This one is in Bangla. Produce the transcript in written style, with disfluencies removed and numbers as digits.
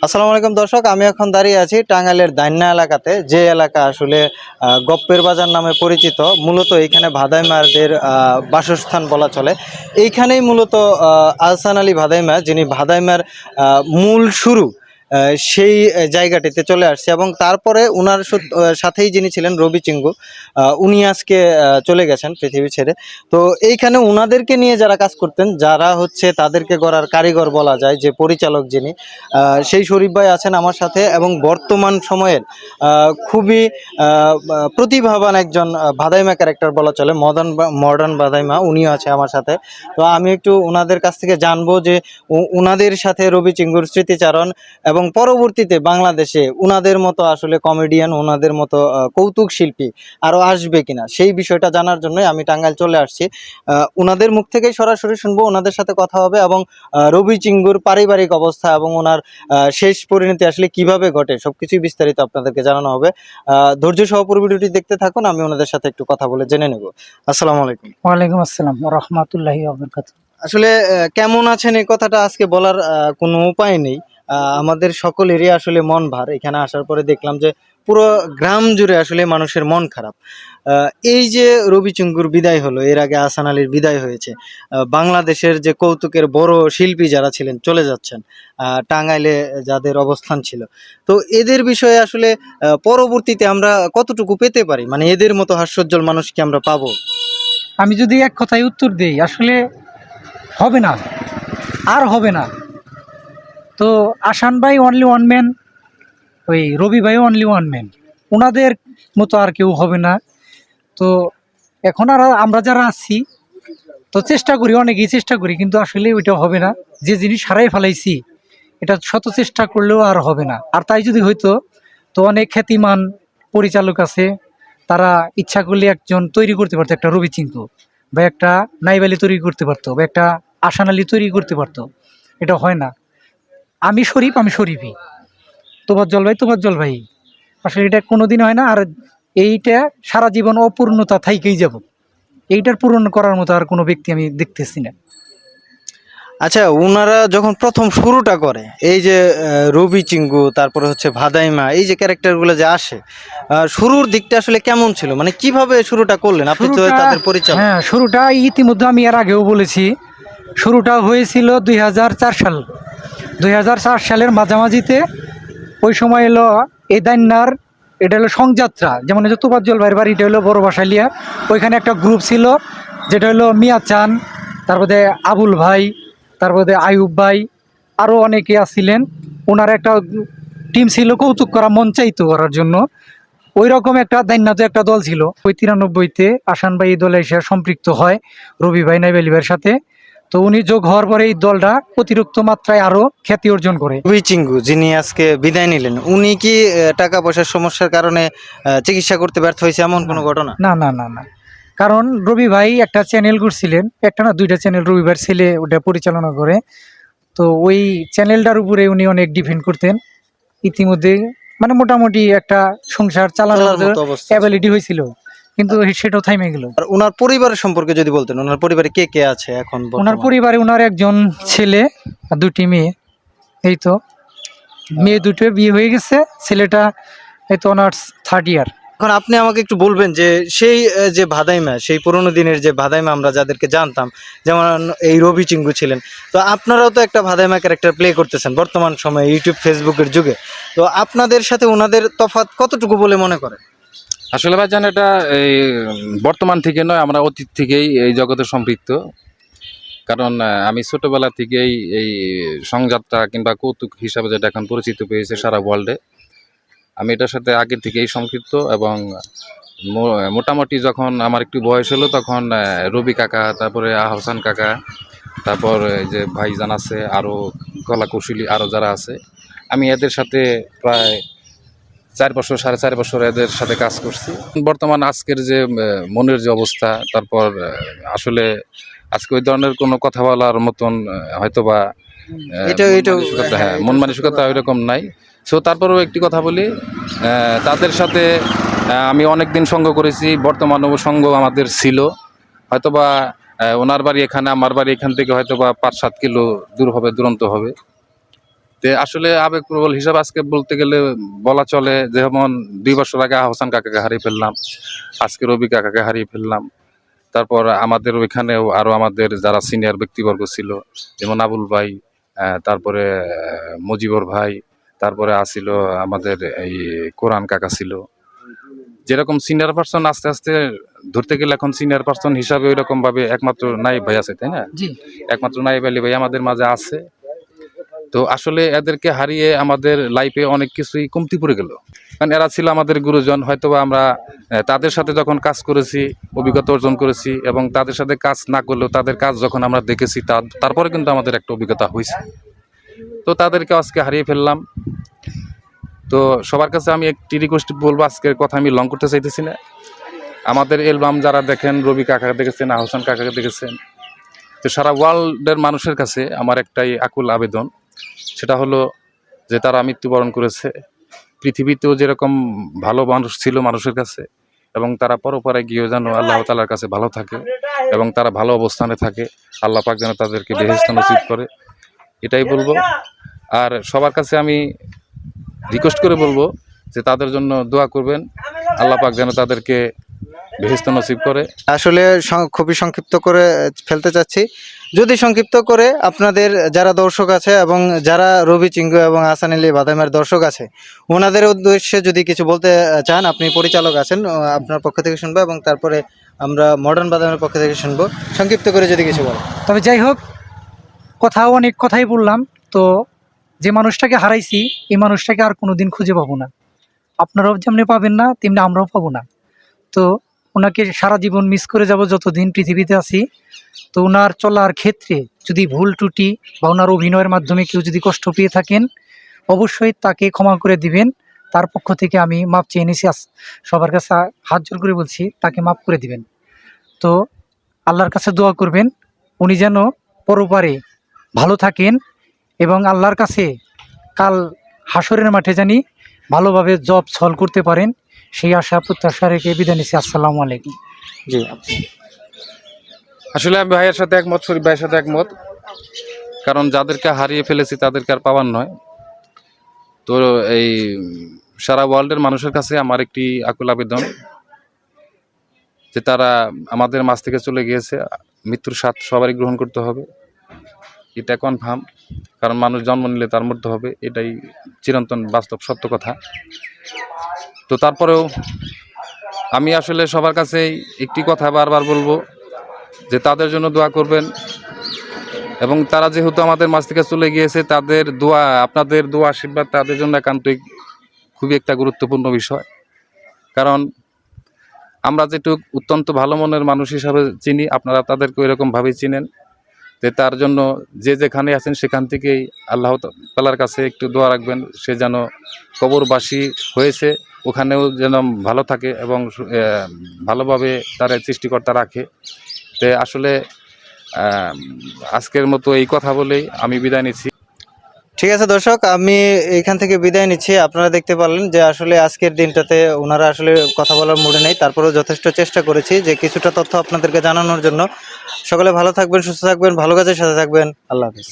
আসসালামু আলাইকুম দর্শক, আমি এখন দাঁড়িয়ে আছি টাঙ্গাইলের দাইন্যা এলাকাতে, যে এলাকা আসলে গপ্পের বাজার নামে পরিচিত। মূলত এখানে ভাদাইমারদের বাসস্থান বলা চলে। এইখানেই মূলত আহসান আলী ভাদাইমা, যিনি ভাদাইমার মূল শুরু, সেই জায়গাটিতে চলে আসছে। এবং তারপরে উনার সাথেই যিনি ছিলেন রবি চিঙ্গু, উনি আজকে চলে গেছেন পৃথিবী ছেড়ে। তো এইখানে উনাদেরকে নিয়ে যারা কাজ করতেন, যারা হচ্ছে তাদেরকে গড়ার কারিগর বলা যায়, যে পরিচালক যিনি, সেই শরীফ ভাই আছেন আমার সাথে। এবং বর্তমান সময়ের খুবই প্রতিভাবান একজন ভাদাইমা ক্যারেক্টার বলা চলে, মডার্ন ভাদাইমা, উনিও আছে আমার সাথে। তো আমি একটু ওনাদের কাছ থেকে জানবো যে ওনাদের সাথে রবি চিঙ্গুর স্মৃতিচারণ, এবং পরবর্তীতে বাংলাদেশে ওনাদের মতো আসলে কমেডিয়ান, ওনাদের মতো কৌতুক শিল্পী আরও আসবে কিনা, সেই বিষয়টা জানার জন্যই আমি টাঙ্গাইল চলে আসছি। ওনাদের মুখ থেকেই সরাসরি শুনবো, ওনাদের সাথে কথা হবে। এবং রবি চিঙ্গুর পারিবারিক অবস্থা এবং ওনার শেষ পরিণতি আসলে কিভাবে ঘটে, সবকিছুই বিস্তারিত আপনাদেরকে জানানো হবে। ধৈর্য সহ পুরো ভিডিওটি দেখতে থাকুন, আমি ওনাদের সাথে একটু কথা বলে জেনে নেব। আসসালামু আলাইকুম। ওয়ালাইকুম আসসালাম ওয়া রাহমাতুল্লাহি ওয়া বারাকাতুহু। আসলে কেমন আছেন এই কথাটা আজকে বলার কোনো উপায় নেই। আমাদের সকলেরই আসলে মন ভার। এখানে আসার পরে দেখলাম যে পুরো গ্রাম জুড়ে আসলে মানুষের মন খারাপ। এই যে রবি চিঙ্গুর বিদায় হলো, এর আগে আহসান আলীর বিদায় হয়েছে, বাংলাদেশের যে কৌতুকের বড় শিল্পী যারা ছিলেন চলে যাচ্ছেন, টাঙ্গাইলে যাদের অবস্থান ছিল, তো এদের বিষয়ে আসলে পরবর্তীতে আমরা কতটুকু পেতে পারি, মানে এদের মতো হাস্যোজ্জ্বল মানুষ কি আমরা পাবো? আমি যদি এক কথায় উত্তর দেই, আসলে হবে না, আর হবে না। তো আসান ভাই অনলি ওয়ান ম্যান, ওই রবি ভাই অনলি ওয়ান ম্যান, ওনাদের মতো আর কেউ হবে না। তো এখন আর আমরা যারা আছি, তো চেষ্টা করি, অনেকেই চেষ্টা করি, কিন্তু আসলে ওইটা হবে না। যে জিনিস হারাই ফেলাইছি, এটা শত চেষ্টা করলেও আর হবে না। আর তাই যদি হইতো, তো অনেক খ্যাতিমান পরিচালক আছে, তারা ইচ্ছা করলে একজন তৈরি করতে পারতো, একটা রবি চিঙ্কু বা একটা নাইব আলী তৈরি করতে পারতো, বা একটা আসান আলী তৈরি করতে পারতো। এটা হয় না। আমি শরীফ, আমি শরীফই, তোফাজ্জল ভাই তোফাজ্জল ভাই। আসলে এটা কোনোদিন হয় না। আর এইটা সারা জীবন অপূর্ণতা থাইকেই যাব। এইটার পূরণ করার মতো আর কোনো ব্যক্তি আমি দেখতেছি না। আচ্ছা, ওনারা যখন প্রথম শুরুটা করে, এই যে রবি চিঙ্গু, তারপরে হচ্ছে ভাদাইমা, এই যে ক্যারেক্টারগুলো যে আসে, শুরুর দিকটা আসলে কেমন ছিল, মানে কিভাবে শুরুটা করলেন আপনি তো শুরুটা, তাদের পরিচালক? হ্যাঁ, শুরুটা ইতিমধ্যে আমি এর আগেও বলেছি। শুরুটা হয়েছিল 2004 সাল, 2004 সালের মাঝামাঝিতে। ওই সময় এলো এই দান্যার, এটা হলো সংযাত্রা, যেমন হচ্ছে তোফাজ্জল ভাইয়ের বাড়ি, এটা হলো বড় বাসালিয়া। ওইখানে একটা গ্রুপ ছিল, যেটা হলো মিয়া চান, তারপরে আবুল ভাই, তারপরে আয়ুব ভাই, আরও অনেকে আসছিলেন। ওনার একটা টিম ছিল কৌতুক করা, মঞ্চায়িত করার জন্য। ওই রকম একটা দান্যাতে একটা দল ছিল। ওই 93-তে আসান ভাই এই দলে এসে সম্পৃক্ত হয় রবি ভাই, নাইব আলী ভাইয়ের সাথে। তো উনি যোগ হওয়ার পরে এই দলটা অতিরিক্ত মাত্রায় আরো খ্যাতি অর্জন করে। রবি চিঙ্গু যিনি আজকে বিদায় নিলেন, উনি কি টাকা পয়সার সমস্যার কারণে চিকিৎসা করতে ব্যর্থ হয়েছে, এমন কোনো ঘটনা? না না না না, কারণ রবি ভাই একটা চ্যানেল করছিলেন, একটা না দুইটা চ্যানেল, রবি ভাইয়ের ছেলে ওটা পরিচালনা করে। তো ওই চ্যানেলটার উপরে উনি অনেক ডিপেন্ড করতেন। ইতিমধ্যে মানে মোটামুটি একটা সংসার চালানোর মতো অবস্থা ছিল। অ্যাবিলিটি হয়েছিল, কিন্তু সেটাও থাইমে গেল। আর ওনার পরিবারের সম্পর্কে যদি বলতেন, ওনার পরিবারে কে কে আছে এখন ওনার বর্তমানে? পরিবারে ওনার একজন ছেলে আর দুটি মেয়ে। এই তো মেয়ে দুটো বিয়ে হয়ে গেছে, ছেলেটা এই তো অনার্স 3rd ইয়ার। এখন আপনি আমাকে একটু বলবেন যে সেই যে ভাদাইমা, সেই পুরোনো দিনের যে ভাদাইমা আমরা যাদেরকে জানতাম, যেমন এই রবি চিঙ্গু ছিলেন, তো আপনারাও তো একটা ভাদাইমা ক্যারেক্টার প্লে করতেছেন বর্তমান সময়ে ইউটিউব ফেসবুকের যুগে। তো আপনাদের সাথে ওনাদের তফাৎ কতটুকু বলে মনে করেন? আসলে ভাইজান, এটা এই বর্তমান থেকে নয়, আমরা অতীত থেকেই এই জগতে সম্পৃক্ত। কারণ আমি ছোটবেলা থেকেই এই সংযাত্রা কিংবা কৌতুক হিসাবে যেটা এখন পরিচিত পেয়েছে সারা ওয়ার্ল্ডে, আমি এটার সাথে আগে থেকেই সম্পৃক্ত। এবং মোটামুটি যখন আমার একটু বয়স হলো, তখন রবি কাকা, তারপরে আহসান কাকা, তারপর এই যে ভাইজান আছে, আরও কলা কৌশলী আরও যারা আছে, আমি এদের সাথে প্রায় 4 বছর 4.5 বছর এদের সাথে কাজ করছি। বর্তমান আজকের যে মনের যে অবস্থা, তারপর আসলে আজকে ওই ধরনের কোনো কথা বলার মতন হয়তোবা মন মানসিকতা ওই রকম নাই। সো তারপরেও একটি কথা বলি, তাদের সাথে আমি অনেক দিন সঙ্গ করেছি, বর্তমানেও সঙ্গ আমাদের ছিল। হয়তোবা ওনার বাড়ি এখানে, আমার বাড়ি এখান থেকে হয়তোবা 5-7 কিলো দূর হবে, দূরন্ত হবে। তে আসলে আবেগপ্রবল হিসাব আজকে বলতে গেলে বলা চলে, যেমন 2 বছর আগে আহসান কাকাকে হারিয়ে ফেললাম, আজকে রবি কাকাকে হারিয়ে ফেললাম। তারপর আমাদের ওইখানেও আরো আমাদের যারা সিনিয়র ব্যক্তিবর্গ ছিল, যেমন আবুল ভাই, তারপরে মুজিবর ভাই, তারপরে আসিল আমাদের এই কোরআন কাকা ছিল। যেরকম সিনিয়র পার্সন আস্তে আস্তে ধরতে গেলে এখন সিনিয়র পার্সন হিসাবে ওইরকম ভাবে একমাত্র নাইব ভাই আছে, তাই না? জি, একমাত্র নাইব আলী ভাই আমাদের মাঝে আছে। তো আসলে এদেরকে হারিয়ে আমাদের লাইফে অনেক কিছুই কমতি পড়ে গেল, কারণ এরা ছিল আমাদের গুরুজন। হয়তোবা আমরা তাদের সাথে যখন কাজ করেছি, অভিজ্ঞতা অর্জন করেছি, এবং তাদের সাথে কাজ না করলেও তাদের কাজ যখন আমরা দেখেছি তারপরে কিন্তু আমাদের একটা অভিজ্ঞতা হয়েছে। তো তাদেরকে আজকে হারিয়ে ফেললাম। তো সবার কাছে আমি একটি রিকোয়েস্ট বলবো, আজকের কথা আমি লং করতে চাইতেছি না। আমাদের অ্যালবাম যারা দেখেন, রবি কাকাকে দেখেছেন, আহসান কাকাকে দেখেছেন, তো সারা ওয়ার্ল্ডের মানুষের কাছে আমার একটাই আকুল আবেদন, সেটা হলো যে তারা মৃত্যুবরণ করেছে। পৃথিবীতেও যেরকম ভালো মানুষ ছিল মানুষের কাছে, এবং তারা পরপরে গিয়েও যেন আল্লাহ তাআলার কাছে ভালো থাকে এবং তারা ভালো অবস্থানে থাকে। আল্লাহ পাক যেন তাদেরকে বেহেশত নসিব করে, এটাই বলবো। আর সবার কাছে আমি রিকোয়েস্ট করে বলবো যে তাদের জন্য দোয়া করবেন, আল্লাহ পাক যেন তাদেরকে বেহেশত নসিব করে। আসলে খুবই সংক্ষিপ্ত করে ফেলতে চাচ্ছি। যদি সংক্ষিপ্ত করে আপনাদের যারা দর্শক আছে এবং যারা রবি চিঙ্গু এবং আহসান আলী বাদামের দর্শক আছে, ওনাদের উদ্দেশ্যে যদি কিছু বলতে চান, আপনি পরিচালক আছেন, আপনার পক্ষ থেকে শুনবো এবং তারপরে আমরা মডার্ন বাদামের পক্ষ থেকে শুনবো। সংক্ষিপ্ত করে যদি কিছু বলেন। তবে যাই হোক, অনেক কথাই বললাম। তো যে মানুষটাকে হারাইছি, এই মানুষটাকে আর কোনোদিন খুঁজে পাবো না। আপনারাও যেমনি পাবেন না, তেমনি আমরাও পাবো না। তো ওনাকে সারা জীবন মিস করে যাব যতদিন পৃথিবীতে আছি। তো ওনার চলার ক্ষেত্রে যদি ভুল ত্রুটি বা ওনার অভিনয়ের মাধ্যমে কেউ যদি কষ্ট পেয়ে থাকেন, অবশ্যই তাকে ক্ষমা করে দিবেন। তার পক্ষ থেকে আমি মাপ চেয়ে নিছি, সবার কাছে হাত জোর করে বলছি, তাকে মাপ করে দিবেন। তো আল্লাহর কাছে দোয়া করবেন উনি যেন পরপারে ভালো থাকেন এবং আল্লাহর কাছে কাল হাসরের মাঠে জানি ভালোভাবে জব সলভ করতে পারেন, সেই আশা প্রত্যাশা রেখে বিদায় নিচ্ছি। আসসালামু আলাইকুম। জি, আসলে আমি ভাইয়ের সাথে একমত, শরীফ ভাইয়ের সাথে একমত, কারণ যাদেরকে হারিয়ে ফেলেছি তাদেরকে আর পাওয়ার নয়। তো এই সারা ওয়ার্ল্ডের মানুষের কাছে আমার একটি আকুল আবেদন যে তারা আমাদের মাঝ থেকে চলে গিয়েছে, মৃত্যুর স্বাদ সবারই গ্রহণ করতে হবে, এটা কনফার্ম। কারণ মানুষ জন্ম নিলে তার মৃত্যু হবে, এটাই চিরন্তন বাস্তব সত্য কথা। তো তারপরেও আমি আসলে সবার কাছেই একটি কথা বারবার বলবো যে তাদের জন্য দোয়া করবেন, এবং তারা যেহেতু আমাদের মাঝ থেকে চলে গিয়েছে, তাদের দোয়া, আপনাদের দোয়া আশীর্বাদ তাদের জন্য একান্তই খুবই একটা গুরুত্বপূর্ণ বিষয়। কারণ আমরা যেটুক অত্যন্ত ভালো মনের মানুষ হিসাবে চিনি, আপনারা তাদেরকে ওইরকমভাবেই চিনেন। যে তার জন্য যে যেখানে আছেন সেখান থেকেই আল্লাহ তাআলার কাছে একটু দোয়া রাখবেন, সে যেন কবরবাসী হয়েছে ওখানেও যেন ভালো থাকে এবং ভালোভাবে তার সৃষ্টিকর্তা রাখে। তো আসলে আজকের মতো এই কথা বলেই আমি বিদায় নিচ্ছি। ঠিক আছে দর্শক, আমি এখান থেকে বিদায় নিচ্ছি। আপনারা দেখতে পারলেন যে আসলে আজকের দিনটাতে ওনারা আসলে কথা বলার মুডে নেই, তারপরেও যথেষ্ট চেষ্টা করেছি যে কিছুটা তথ্য আপনাদেরকে জানানোর জন্য। সকলে ভালো থাকবেন, সুস্থ থাকবেন, ভালো কাজের সাথে থাকবেন। আল্লাহ হাফেজ।